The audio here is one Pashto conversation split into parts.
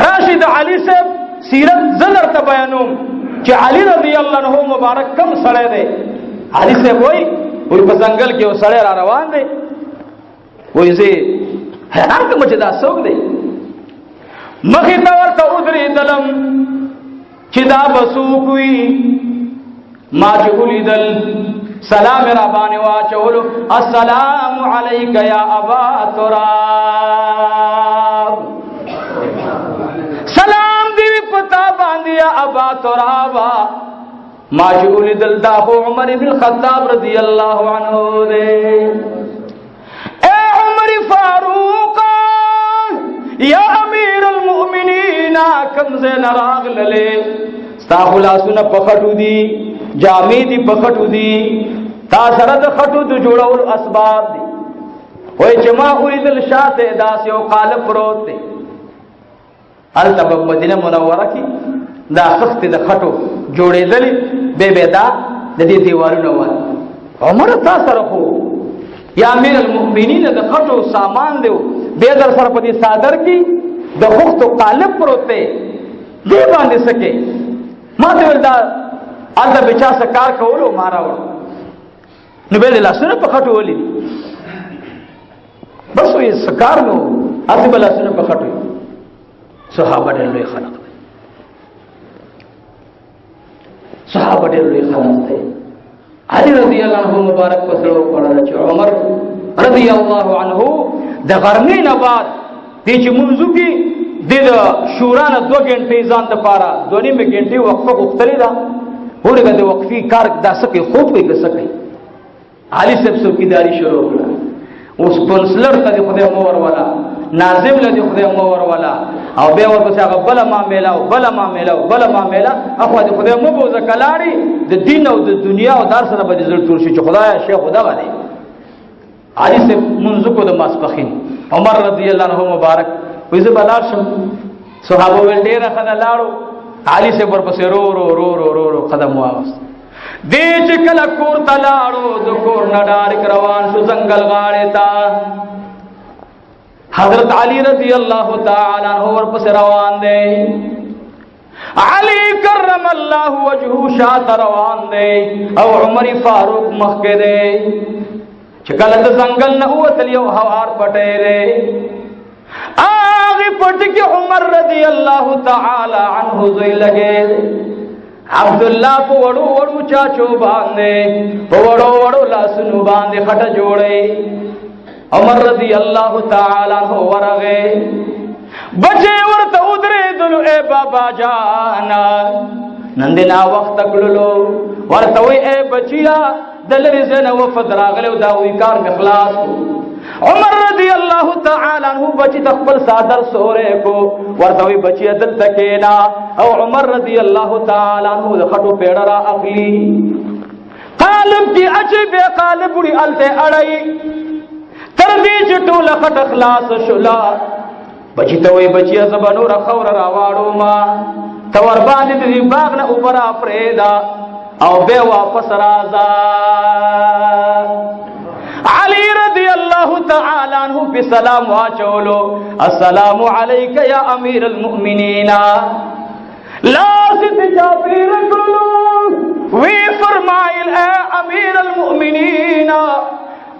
راشد علی صاحب سیرت زدر ته بیانوم چې علی رضی الله عنه مبارک کم سړی دی. علی صاحب وای په ځنګل کې یو سړی را روان دی، وای زه حیران کوم چې دا څوک دی. مخې ته ورته ودرېدلم چې دا به څوک وي. ما چې ولیدل سلام را باندې واچولو، السلام علیک یا ابا تراب، سلام دی پتا باندې یا ابا ترابا. ما چې ولیدل دا خو عمر بن الخطاب رضی الله عنه دی. اے عمر فاروق یا امیر المؤمنین، کم زین راغللې ستا خلاصونه په خټو دي، جامې دي په خټو دي، تا سره د خټو د جوړولو اسباب دي. وای چې ما ولیدل شاته داس یو قالب پروت دی. هلته په مدینه منوره کې دا سخت د خټو جوړېدلې به دا د دې دیوالونه و. عمر تا سره خو یا امیر المؤمنین د خټو سامان دی، به در سره په دې صادر کې د خښتو قالب پروت دی، دې باندې سکے ما ته ول دا الته بچا سکار کولو ما راوړ نو به لاسونه په خټو ولې بس وې سکار نو اته بل لاسونه په خټو. صحابه ډېر لوی خلق دي، صحابه ډېر لوی خلق دي. علي رضی الله عنه مبارک په سره وکړل چې عمر رضی الله عنه د غرمې نه بعد دې چې منځو کې د شورا نه 2 غنټې ځان ته پاره 2.5 غنټې وقفه غوښتلې ده. ورګه د وقفي کار داسې کې خوب کې کسکې علي صاحب څوکیداری شروع کړه. اوس کونسلر ته خدای مور والا، ناظم له خدای مور والا، او به ورپسې هغه بل ما میلاو بل ما میلاو بل ما میلا. اخو د خدای مو بوزه کلاړي د دین او د دنیا او دار سره به زړه تور شي چې خدای شیخ خدا باندې. علي صاحب منځ کو د ماسپخین عمر رضی الله عنه مبارک وځه بلار شم. صحابه ول ډیر خدای لاړو، علي صاحب ورپسې رو رو رو رو رو, رو قدم واغست. دې چې کله کور ته لاړو د کور نه ډارک روان شو ځنګل غاړې ته. حضرت علی رضی الله تعالی عنہ ورپسې روان دی. علی کرم الله وجهه شاته روان دی او عمر فاروق مخکې دی. چې کله د ځنګل نه ووتل یو هوار پټی دی، هغې پټ کې عمر رضی الله تعالی عنه زوی لګی. عبدالله په وړو وړو چاچو باندې په وړو وړو لاسونو باندې خټه جوړی. عمر رضی الله تعالی عنہ ورغه بچے ورته ودرېدلو، اے بابا جانا نن دې نا وخت کړلو. ورته وی اے بچیا دلری زنه وفد راغلو دا وی کار مخلاص. عمر رضی الله تعالی عنہ بچی خپل صادر سورې کو، ورته وی بچی دل تکینا. او عمر رضی الله تعالی عنہ د خټو پیړه را اخلي، قالب کی اچي به قالب وړي الته اړای تر دې چې ټول خټ اخلاص شولا. بچی ته وی بچی زبانو را خور را واړو ما تور باندې دې باغ نه اوپر افریدا او به واپس راځه. علی رضی الله تعالی عنہ په سلام واچولو، السلام علیک یا امیر المؤمنین. لا ستجابیر کلو وی فرمایل اے امیر المؤمنین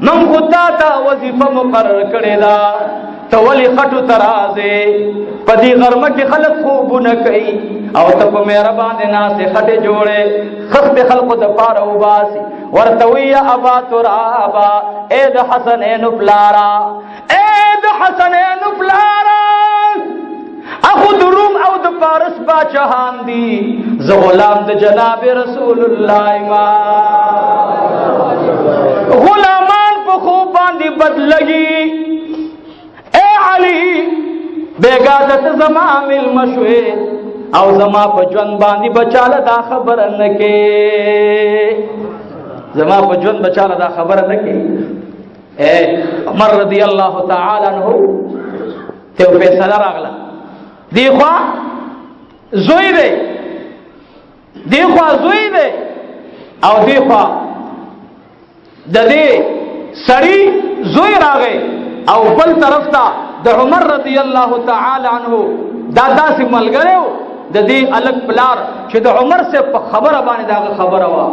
من خدا تا وظیفه مقرر کړی دا، ته ولې خټو ترازه په دې غرمه کې خلک خوبونه کوي او ته په مهربانه ناسه خټه جوړې خخت خلقو د پاره وباسي. ورته وی یا ابا ترابا، اے د حسنین پلارا، اے د حسنین پلارا، اخو د روم او د فارس باچهان دي، زه غلام د جناب رسول الله ما. غلامان په خوب باندې بدلږي. اے علی بیگا دت زما مل مشوي او زما په ژوند باندې بچاله دا خبر نه کې، زما په ژوند بچاله دا خبر نه کې. اے عمر رضی الله تعالی عنہ ته فیصله راغله، دی خوا زوی دی، دی خوا زوی دی او دی خوا د دې سړی زوی راغی او بل طرف ته د عمر رضی الله تعالی عنہ دا داسې ملګری و د دې الګ پلار چې د عمر سے په خبره باندې دا خبره وا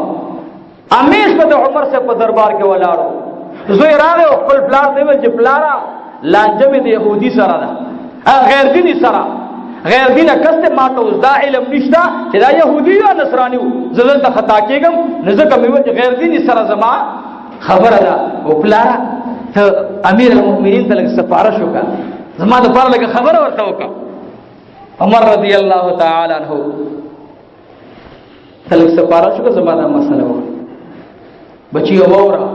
همیش په د عمر سے په دربار کې ولاړو زوی راغی او خپل پلار ته ویل چې پلارا لانجه مې د يهودي سره ده غیر دیني سره غیر دینه کسته ماته اوس دا علم نشته چې دا يهودي یا نصراني و زه دلته خطا کېږم نه ځکه مې وایي غیر دیني سره زما خبره ده او پلارا ته امیر المؤمنین ته لږ سفارش وکړه زما د پاره لږ خبره ورته وکړه عمر رضی الله تعالی عنہ ته لږ سفارش وکړه زما دا مسله وکړه بچی وورا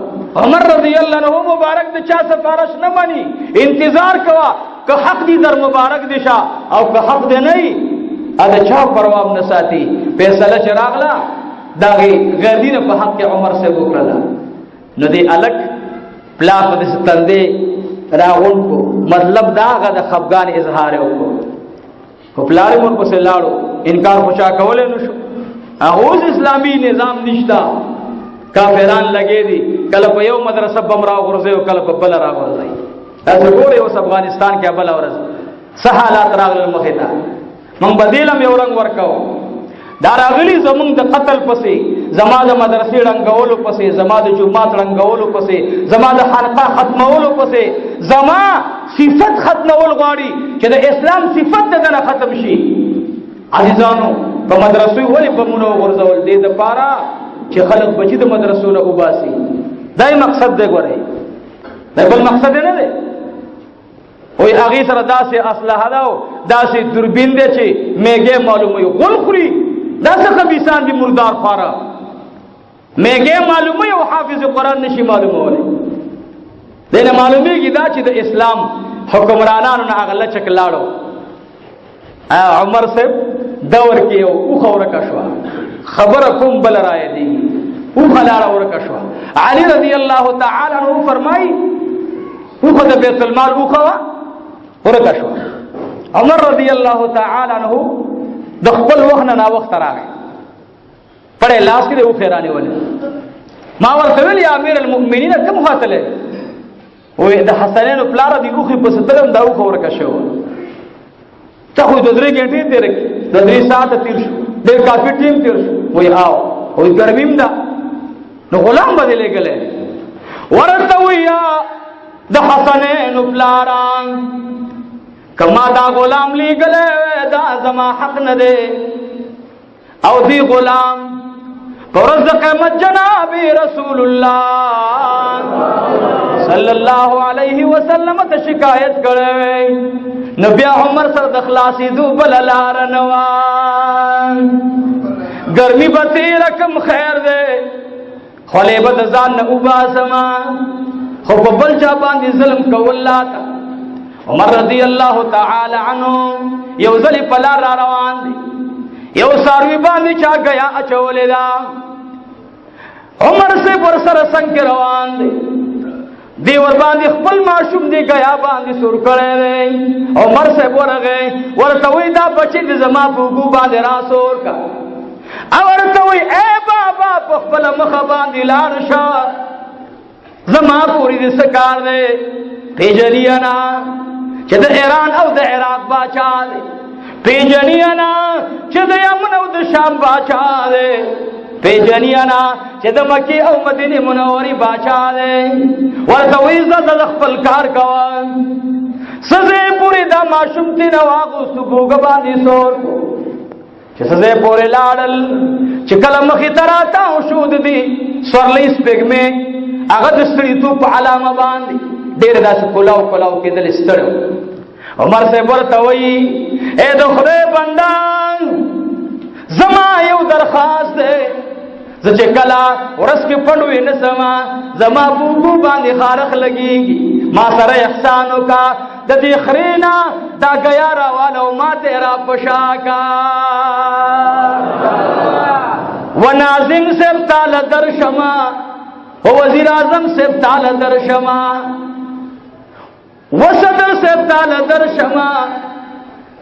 عمر رضی اللہ عنہ مبارک د چا سفارش نه مانی انتظار کوا که حق دی در مبارک دشا او که حق دی نه ا چا پروا نه ساتي فیصله چراغلا دا غیر دین په حق عمر سے وکړه نو دی الک پلا په ستندې راغون کو مطلب دا غد خفغان اظهار وکړو کو پلار مون په لاړو انکار پچا کولې نشو اوس اسلامی نظام نشتا کافران لګې دي کله په یو مدرسه بمرا غرزه او کله په بل را غرزه تاسو ګورئ اوس افغانستان کې بل ورځ سہالات راغلل مخې ته مونږ بدیلم یو رنگ ورکاو دا راغلی زمونږ د قتل پسې زما د مدرسې رنګولو پسې زما د جمعات رنګولو پسې زما د خانقاه ختمولو پسې زما صفت ختمول غواړي چې د اسلام صفت دغه ختم شي عزیزانو په مدرسې ولې په مونږ ورزول دي د پاره چې خلق بچی د مدرسو نه وباسي دای مقصد دی ګورئ دا بل مقصد نه دی وای هغه سره داسې اسلحه دا داسې دوربین دی چې میګه معلومه یو غول خوري داسې خبيسان دي مردار خارا میګه معلومه یو حافظ قرآن نشي معلومه ولې دنه معلومیږي دا چې د اسلام حکمرانانو نه اغله چکلاړو عمر صاحب دور کې او خوره کا شو خبر کوم بل راي دي او خلاړه ورکه شو علي رضی الله تعالی عنہ فرمای او خدای بیت المال او خوا ورکه شو عمر رضی الله تعالی عنہ د خپل وخت نه وخت راغی پړې لاس کې او خیرانه ولې ما ورته ویل یا امیر المؤمنین کوم فاصله وې د حسنین پلار دی او خې په ستلم دا او ورکه شو ته خو د درې غنټې تیر د درې ساعت تیر شو ډېر کافي ټیم تیر شو وای آو وای ګرمیم دا نو غلام بدلې غلې ورته ویا د حسنین پلاران کما دا غلام لګلې دا زما حق نه دی او دی غلام پرز قیمت جناب رسول الله صلی الله علیه وسلم ته شکایت کړې نبی عمر سره د خلاصې دو بل لار نوان گرمی بتی رقم خیر دے خلی بد ځان نه وباسما خو په بل چا باندې ظلم کول لاته عمر رضی الله تعالی عنہ یو ځلی په لار روان دي یو ساروی باندې چا غیا اچولې دا عمر سے پر سره څنګه روان دي دی ور باندې خپل معشوم دی غیا باندې سور کړي عمر سے ورغه ورته وې دا بچی د زما په ګو باندې را سور کا ورته وې اے بابا په خپل مخ باندې لار شه زما پوری د سکار دی پیجریانا چې د ایران او د عراق باچا دی پیجریانا چې د یمن او د شام باچا دی پیجنیانا چې د مکی او مدینه منورې باچا دی ورته وې زړه د خپل کار کوم سزه پوری دا معشوم تی نو واغو سبوګ باندې سور چې سزه پوری لاړل چې کله مخې تراتا او شود دی سورلې سپګمه هغه د ستړي تو په علامه باندې ډېر داس کولاو کېدل ستړو عمر صاحب ورته وې اے د خدای بندان زما یو درخواست ده چې کلا ورس کې پړوي نه سما زما بوګو باندې خارخ لګيږي ما سره احسان وکا د دې خرینا دا غیا راوالو ما تیرا پشاکا وناظم سب تعالی درشما او وزیر اعظم سب تعالی درشما وصدر سب تعالی درشما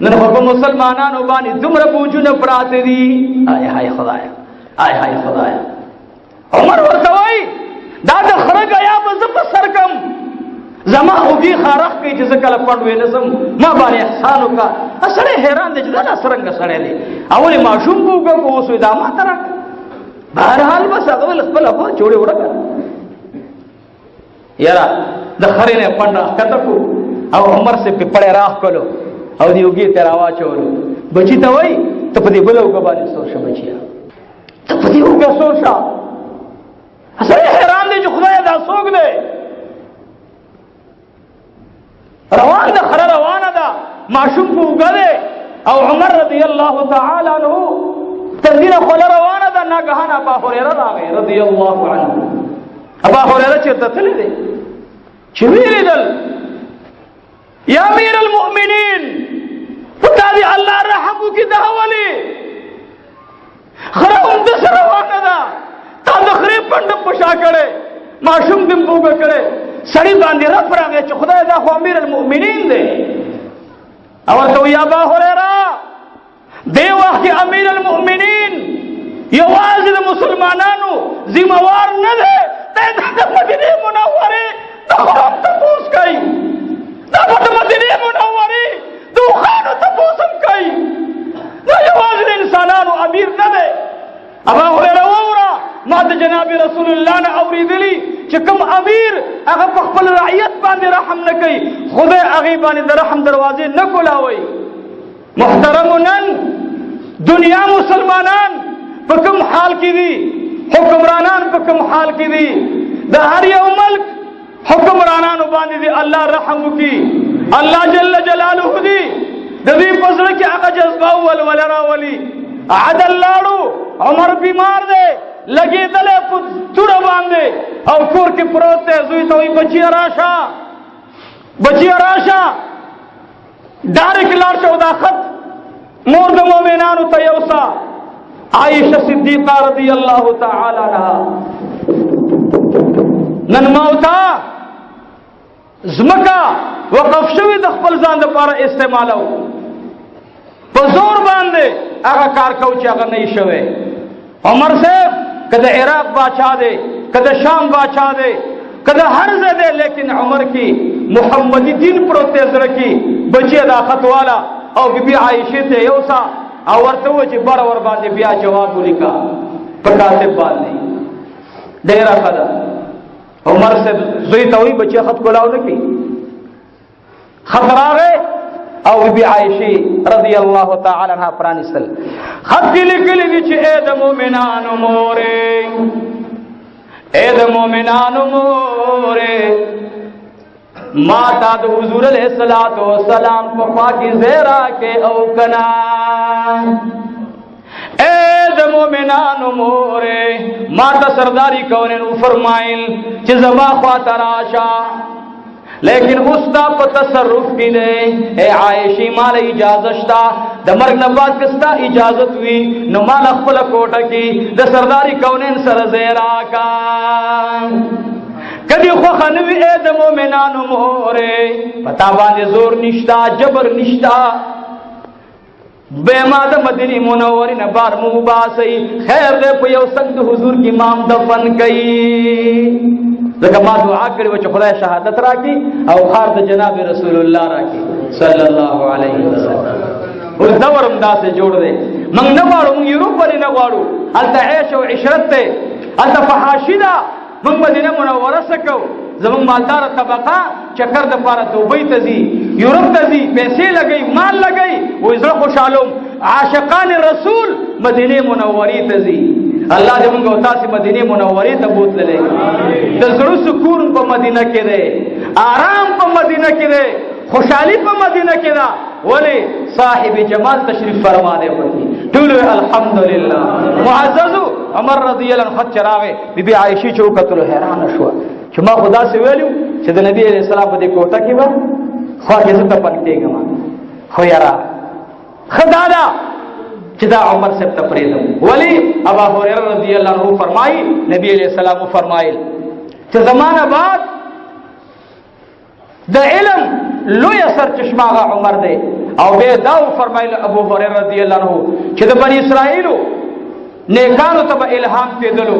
نن په مسلمانانو باندې دومره بوجونه پراته دي آی هاي خدایا آی هاي خدایا عمر ورته وای دا د خرګ یا به زپ سرکم زما اوږي خارخ کې چې کله پړوي نسم ما باندې احسان وکا سړی حیران دی چې دا څرنګه سړی دی اول ماشوم وګه کو اوس دا ما تر بهرحال بس هغه خپل خو جوړه وړه یاره د خرې نه پنده کته کو او عمر سے په پړې راخ کولو او دیوګي تر आवाज چولو بچی ته وای ته په دې بل وګ باندې سوچ بچیا ته په دې وګ سوچا اصله حیران دي چې خدای دا سوګ دی روان ده خره روانه ده معشوق وګ دی او عمر رضی الله تعالی عنہ تدینه خل روانه ده ناګهان ابا هريره راغی رضی الله عنه ابا هريره چیرته تللی دی چې ویریدل یا امیر المؤمنین پتا دی الله رحم کی دهولی خره هم د سره روانه ده تا د خره پند پشا کړي معشوق دم بوګه کړي سړی باندې رفراغه چې خدای دا خو امیر المؤمنین دی او ته یا ابا هريره دی وخت امیر المؤمنین یوازې د مسلمانانو ذمہوار نه دی د مدینه منوره د خراب تپوس کوي د مدینه منوره د خانو تپوسم کوي دا یوازې انسانانو امیر نه دی ابا هريره وورا ما د جناب رسول الله نه اوریدلی چې کوم امیر هغه په خپل رعیت باندې رحم نه کوي خدای هغه باندې د رحم دروازې نه کولاوي محترمونن دنیا مسلمانان په کوم حال کې دي حکمرانان په کوم حال کې دي د هر یو ملک حکمرانانو باندې دي الله رحم وکي الله جل جلاله دي د دې پزړه کې هغه جذبه ول راولي عدل لاړو عمر بیمار دی لګېدل په توره باندې او کور کې پروت دی زوی ته وایي بچیه راشه ډارک لاړ شو دا خط مور د مؤمنانو ته یوسا عائشه صدیقه رضی الله تعالی عنها نن موتا زمکا وقف شوی د خپل ځان لپاره استعمالو په زور باندې هغه کار کو چې هغه نه شوی عمر صاحب کده عراق بادشاہ دے کده شام بادشاہ دے کده ہر ځای دے لیکن عمر کی محمدی دین پروت رکی بچی دا خط والا او بی بی عائشہ ته یوسا او ورته و چې بار ور باندې بیا جواب ولیکا پکاتب باندې ډیر خدا عمر سے زوی ته وی بچی خط کولاو نکی خطراغه او بی عائشہ رضی اللہ تعالی عنہ پرانستل خط کې لیکلي دي چې اے د مؤمنانو مورې اے د مؤمنانو مورې ما تا د حضور علیہ الصلوۃ والسلام په پاکي زیرا کې او کنا اے د مؤمنانو مورې ما ته سرداری کونن فرمایل چې زما خوا تراشا لیکن اس دا په تصرف کې نه اے عائشہ مال اجازه شتا د مرګ نه بعد کستا اجازت وی نو مال خپل کوټه کې د سرداری کونین سره زیرا کا کدی خو خنوی اے د مؤمنانو مورې پتا باندې زور نشتا جبر نشتا بے ما د مدینه منورې نه بار مو باسي خیر دې په یو څنګه حضور کې امام دفن کړي لکه ما دعا کړې و چې خدای شهادت راکړي او خار د جناب رسول الله راکړي صلی الله علیه وسلم او دورم داسې جوړ دی موږ نه غواړو موږ یورپ باندې نه غواړو هلته عیش او عشرت ته هلته فحاشي ده موږ مدینه منوره سکو زموږ مالدار طبقه چکر د پاره دوبۍ ته ځي یورپ ته ځي پیسې لګي مال لګي وې زړه خوشالوم عاشقان رسول مدینه منورې ته ځي الله دې موږ او تاسو مدینه منورې ته بوتللې د زړه سکون په مدینه کې ده آرام په مدینه کې ده خوشحالی په مدینه کې ده ولی صاحب جمال تشریف فرما دے پتی ټول الحمدلله معزز عمر رضی الله عنه چراغه بی بی عائشہ چوکتل حیران شو چې ما خدا سے ویلو چې د نبی علیہ السلام په دې کوټه کې و خو هغه ته پنځېګم خو یارا خدادا چې دا عمر سے تفریدم ولی ابا هريره رضی الله عنه فرمایي نبی علیہ السلام فرمایل چې زمانہ بعد د علم لوی سر چشمه عمر دی او به دا فرمایل ابو هريره رضی الله عنه چې د بنی اسرائیل نیکانو ته الهام کېدلو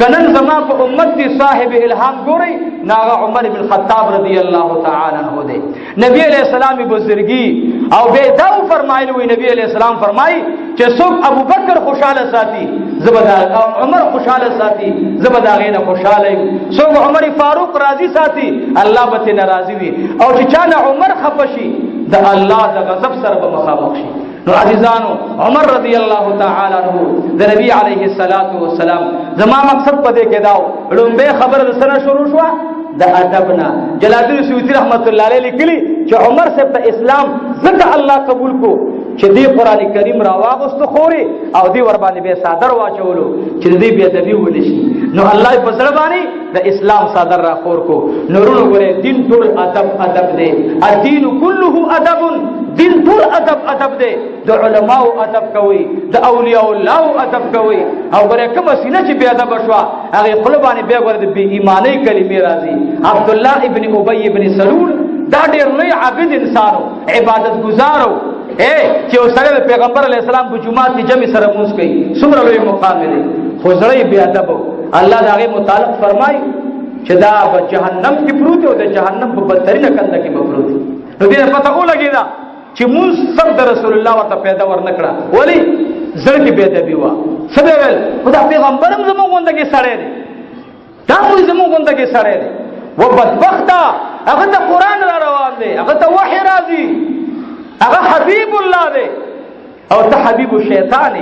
کنن زما په امت دی صاحب الهام ګوري ناغه عمر بن خطاب رضی الله تعالی عنہ دی نبی علیہ السلام بزرگی او به دا فرمایلی وی نبی علیہ السلام فرمای چې څوک ابو بکر خوشاله ساتي زبدا او عمر خوشاله ساتي زبدا غینه خوشاله څوک عمر فاروق راضی ساتي الله به ناراضي وي او چې چانه عمر خفشي د الله د غضب سره به مخامخ شي نو عزیزانو عمر رضی الله تعالی عنہ د نبی علیه الصلاۃ والسلام زما مقصد پدې کې داو لومبه خبر سره شروع شو د ادبنا جلال الدین سیوطی رحمت الله علیه لیکلی چې عمر سے په اسلام زکه الله قبول کو چې دی قران کریم را واغست خوري او دی ور باندې به صادر واچولو چې دی به ادبی ونشي نو الله په سره باندې د اسلام صادر را خور کو نورونو ګره دین ټول ادب دی الدین كله ادب دین ټول ادب دی د علماو ادب کوي د اولیاء الله ادب کوي او ګره کوم سینه چې به ادب شوا هغه خپل باندې به ګره د بی ایمانی کلمې راځي عبد الله ابن ابي ابن سلول دا ډېر لوی عابد انسانو عبادت گزارو چې سره پیغمبر علی السلام په جمعه کې جمع سره موږ کوي څومره لوی مقام دی خو زړی بی ادب الله دا غي متعلق فرمای چې دا په جهنم کې پروت او د جهنم په بدترینه کنده کې پروت نو دې پته ولګی دا چې موږ سب د رسول الله ورته پیدا ورنکړه ولی زړه کې بی ادبی وا سبب خدا پیغمبرم زموږ غونډه کې سړی دی دا موږ زموږ غونډه کې سړی دی و بدبخت هغه ته قران را روان دی هغه ته وحی راځي هغه حبیب الله دی او ته حبیب الشیطان